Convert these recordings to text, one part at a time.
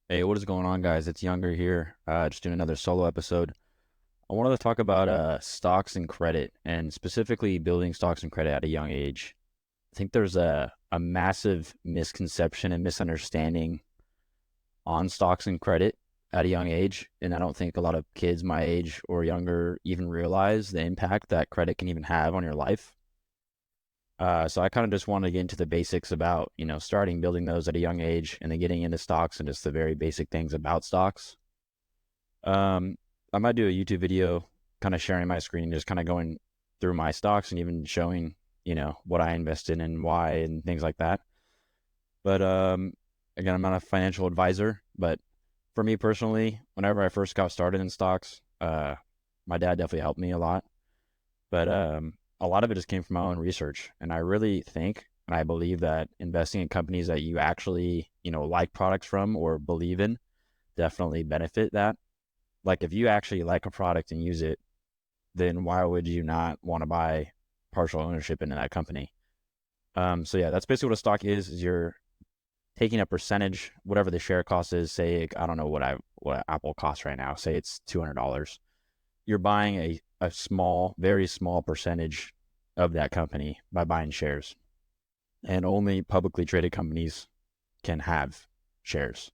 Hey, what is going on, guys? It's Younger here. Just doing another solo episode. I wanted to talk about stocks and credit, and specifically building stocks and credit at a young age. I think there's a massive misconception and misunderstanding on stocks and credit at a young age, and I don't think a lot of kids my age or younger even realize the impact that credit can even have on your life. So I kind of just wanted to get into the basics about, starting building those at a young age and then getting into stocks and just the very basic things about stocks. Um, I might do a YouTube video kind of sharing my screen, just kind of going through my stocks and even showing, what I invest in and why and things like that. But again, I'm not a financial advisor, but for me personally, whenever I first got started in stocks, my dad definitely helped me a lot. But a lot of it just came from my own research. And I really think and I believe that investing in companies that you actually, like products from or believe in definitely benefit that. Like if you actually like a product and use it, then why would you not want to buy partial ownership into that company? So yeah, that's basically what a stock is you're taking a percentage, whatever the share cost is. Say I don't know what Apple costs right now. Say it's $200. You're buying a small, very small percentage of that company by buying shares, and only publicly traded companies can have shares.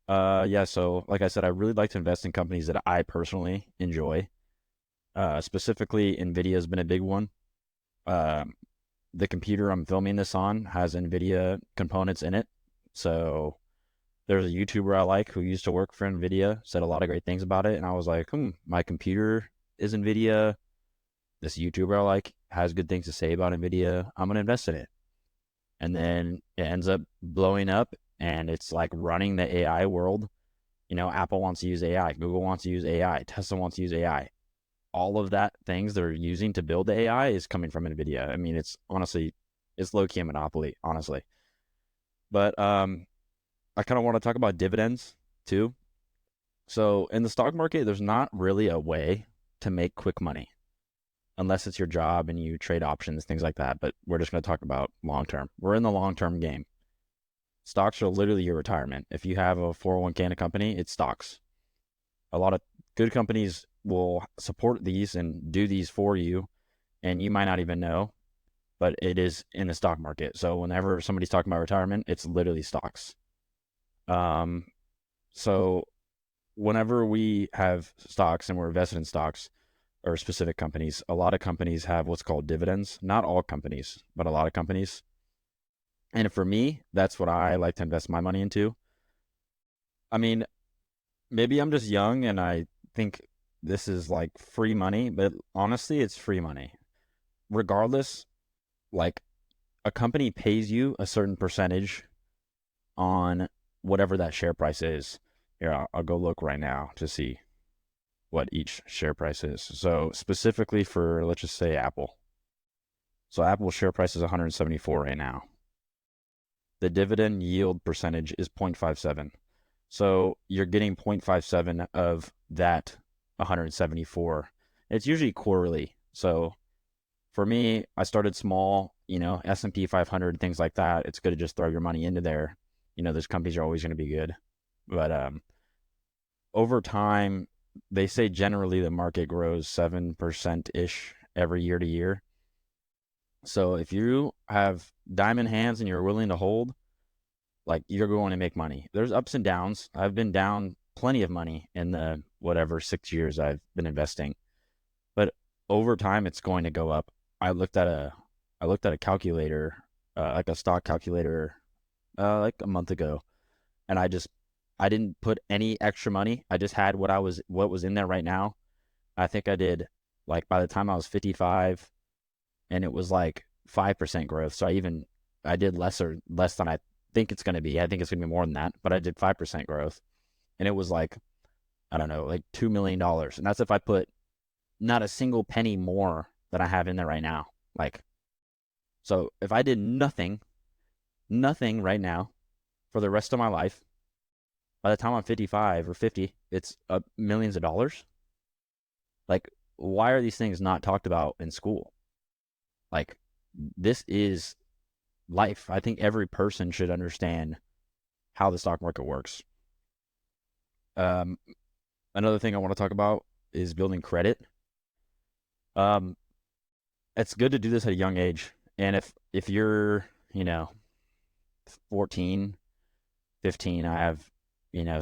Yeah. So like I said, I really like to invest in companies that I personally enjoy. Specifically, NVIDIA has been a big one. Um, the computer I'm filming this on has NVIDIA components in it. So there's a YouTuber I like who used to work for NVIDIA, said a lot of great things about it. And I was like, my computer is NVIDIA. This YouTuber I like has good things to say about NVIDIA. I'm going to invest in it. And then it ends up blowing up and it's like running the AI world. Apple wants to use AI, Google wants to use AI, Tesla wants to use AI. All of that things they're using to build the AI is coming from NVIDIA. I mean, it's low key a monopoly, honestly. But I kind of want to talk about dividends too. So in the stock market, there's not really a way to make quick money unless it's your job and you trade options, things like that. But we're just going to talk about long term. We're in the long term game. Stocks are literally your retirement. If you have a 401k in a company, it's stocks. A lot of good companies will support these and do these for you, and you might not even know, but it is in the stock market. So whenever somebody's talking about retirement, it's literally stocks. Um, so whenever we have stocks and we're invested in stocks or specific companies, a lot of companies have what's called dividends. Not all companies, but a lot of companies. And for me, that's what I like to invest my money into. I mean, maybe I'm just young and I think this is like free money, but honestly, it's free money. Regardless, like a company pays you a certain percentage on whatever that share price is. Here, I'll go look right now to see what each share price is. So specifically for, let's just say Apple. So Apple's share price is 174 right now. The dividend yield percentage is 0.57. So you're getting 0.57 of that 174. It's usually quarterly. So for me, I started small, S&P 500, things like that. It's good to just throw your money into there. Those companies are always going to be good. But over time, they say generally the market grows 7% ish every year to year. So if you have diamond hands and you're willing to hold, like you're going to make money. There's ups and downs. I've been down plenty of money in the whatever 6 years I've been investing, but over time it's going to go up. I looked at a I looked at a calculator, like a stock calculator, like a month ago, and I didn't put any extra money. I just had what was in there right now. I think I did like by the time I was 55, and it was like 5% growth. So I did less than I think it's going to be. I think it's going to be more than that, but I did 5% growth, and it was like I don't know, like $2 million, and that's if I put not a single penny more than I have in there right now. Like so, if I did nothing right now for the rest of my life, by the time I'm 55 or 50, it's millions of dollars. Like, why are these things not talked about in school? Like, this is life. I think every person should understand how the stock market works. Um, Another thing I want to talk about is building credit. Um, it's good to do this at a young age. And if you're, 14, 15, I have,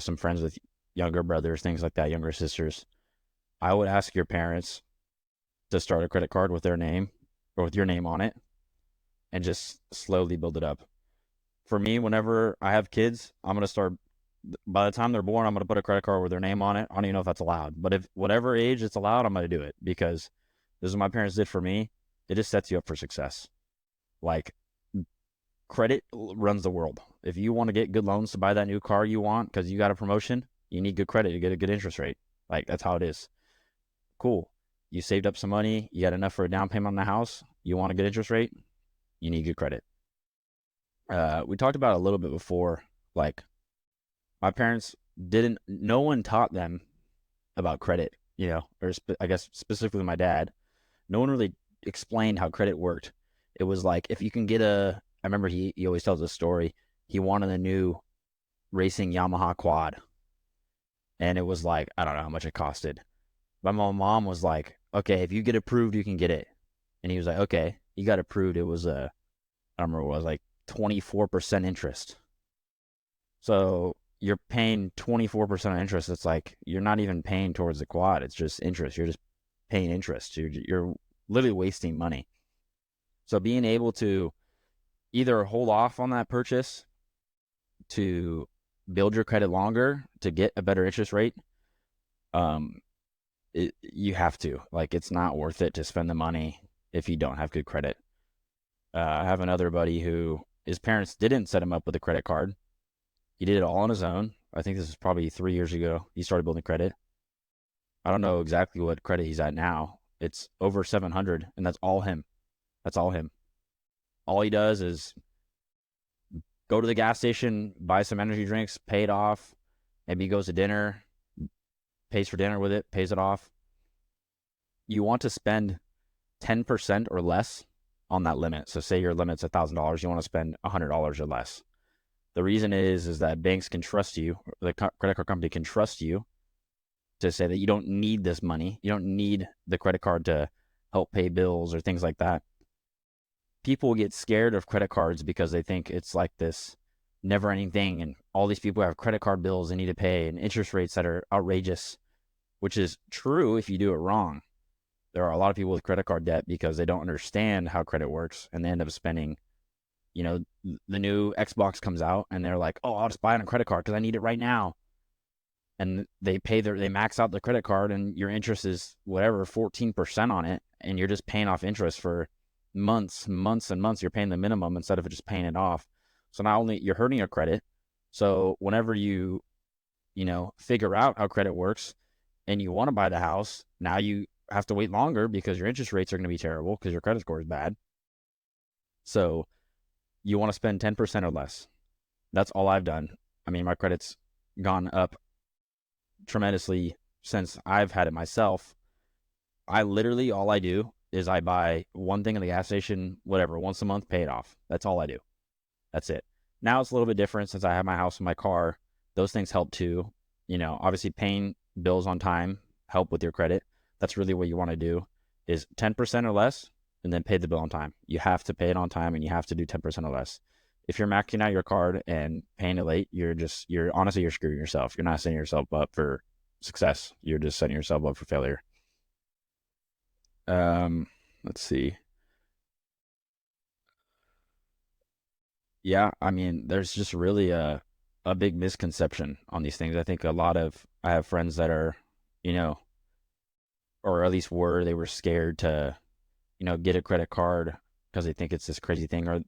some friends with younger brothers, things like that, younger sisters. I would ask your parents to start a credit card with their name or with your name on it and just slowly build it up. For me, whenever I have kids, I'm going to start, by the time they're born, I'm going to put a credit card with their name on it. I don't even know if that's allowed, but if whatever age it's allowed, I'm going to do it because this is what my parents did for me. It just sets you up for success. Like, credit runs the world. If you want to get good loans to buy that new car you want because you got a promotion, you need good credit to get a good interest rate. Like, that's how it is. Cool. You saved up some money. You got enough for a down payment on the house. You want a good interest rate. You need good credit. We talked about it a little bit before. Like, my parents didn't, no one taught them about credit, or I guess specifically my dad. No one really explained how credit worked. It was like, if you can get I remember he always tells this story. He wanted a new racing Yamaha quad. And it was like, I don't know how much it costed. But my mom was like, okay, if you get approved, you can get it. And he was like, okay, you got approved. It was I don't remember what it was, like 24% interest. So you're paying 24% interest. It's like you're not even paying towards the quad. It's just interest. You're just paying interest. You're literally wasting money. So being able to either hold off on that purchase to build your credit longer to get a better interest rate, you have to. Like, it's not worth it to spend the money if you don't have good credit. I have another buddy who his parents didn't set him up with a credit card. He did it all on his own. I think this was probably 3 years ago. He started building credit. I don't know exactly what credit he's at now. It's over 700, and that's all him. That's all him. All he does is go to the gas station, buy some energy drinks, pay it off. Maybe he goes to dinner, pays for dinner with it, pays it off. You want to spend 10% or less on that limit. So say your limit's $1,000, you want to spend $100 or less. The reason is that banks can trust you, the credit card company can trust you to say that you don't need this money. You don't need the credit card to help pay bills or things like that. People get scared of credit cards because they think it's like this never-ending thing, and all these people have credit card bills they need to pay and interest rates that are outrageous, which is true if you do it wrong. There are a lot of people with credit card debt because they don't understand how credit works, and they end up spending, the new Xbox comes out, and they're like, oh, I'll just buy it on a credit card because I need it right now. And they max out the credit card, and your interest is whatever, 14% on it, and you're just paying off interest for months and months. You're paying the minimum instead of just paying it off. So not only you're hurting your credit, so whenever you figure out how credit works and you want to buy the house, now you have to wait longer because your interest rates are going to be terrible because your credit score is bad. So you want to spend 10% or less. That's all I've done. I mean, my credit's gone up tremendously since I've had it myself. I literally, all I do is I buy one thing at the gas station, whatever, once a month, pay it off. That's all I do. That's it. Now it's a little bit different since I have my house and my car. Those things help too. Obviously paying bills on time help with your credit. That's really what you want to do is 10% or less, and then pay the bill on time. You have to pay it on time, and you have to do 10% or less. If you're maxing out your card and paying it late, you're honestly, you're screwing yourself. You're not setting yourself up for success. You're just setting yourself up for failure. Let's see. Yeah, I mean, there's just really a big misconception on these things. I think I have friends that are, you know, or at least they were scared to, get a credit card because they think it's this crazy thing. Or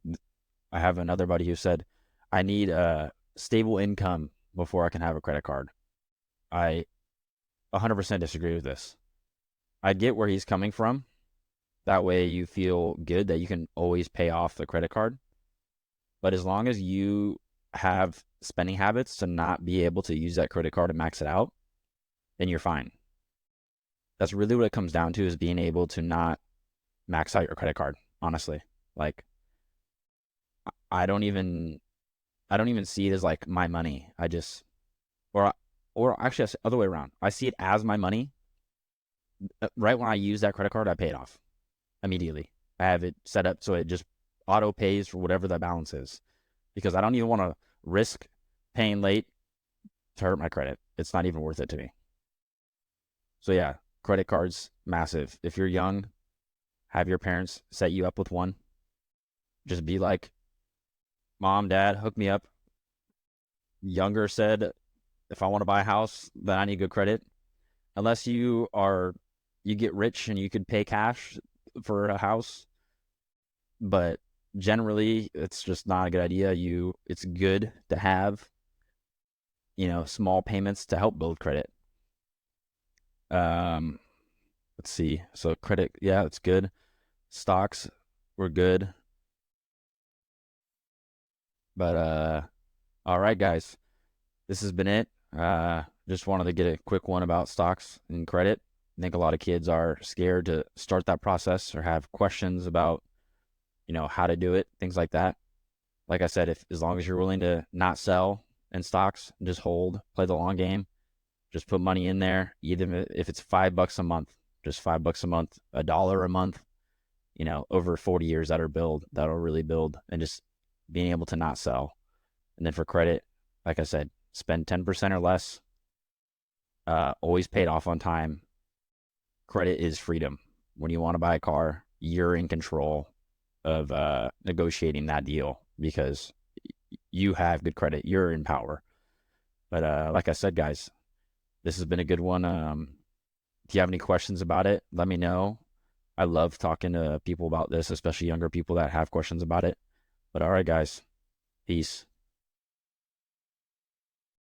I have another buddy who said, I need a stable income before I can have a credit card. I 100% disagree with this. I get where he's coming from. That way you feel good that you can always pay off the credit card. But as long as you have spending habits to not be able to use that credit card and max it out, then you're fine. That's really what it comes down to, is being able to not max out your credit card, honestly. Like, I don't even see it as like my money. Or or actually, it's the other way around. I see it as my money. Right when I use that credit card, I pay it off immediately. I have it set up so it just auto pays for whatever the balance is, because I don't even want to risk paying late to hurt my credit. It's not even worth it to me. So yeah, credit cards, massive. If you're young, have your parents set you up with one. Just be like, Mom, Dad, hook me up. Younger said, if I want to buy a house, then I need good credit. Unless you get rich and you could pay cash for a house, but generally it's just not a good idea. It's good to have, small payments to help build credit. Um, let's see. So credit, yeah, it's good. Stocks, we're good. But all right, guys, this has been it. Just wanted to get a quick one about stocks and credit. I think a lot of kids are scared to start that process or have questions about, how to do it, things like that. Like I said, if as long as you're willing to not sell in stocks, just hold, play the long game, just put money in there, even if it's $5 a month, just $5 a month, $1 a month, over 40 years that'll really build, and just being able to not sell. And then for credit, like I said, spend 10% or less, always paid off on time. Credit is freedom. When you want to buy a car, you're in control of negotiating that deal because you have good credit. You're in power. But like I said, guys, this has been a good one. If you have any questions about it, let me know. I love talking to people about this, especially younger people that have questions about it. But all right, guys, peace.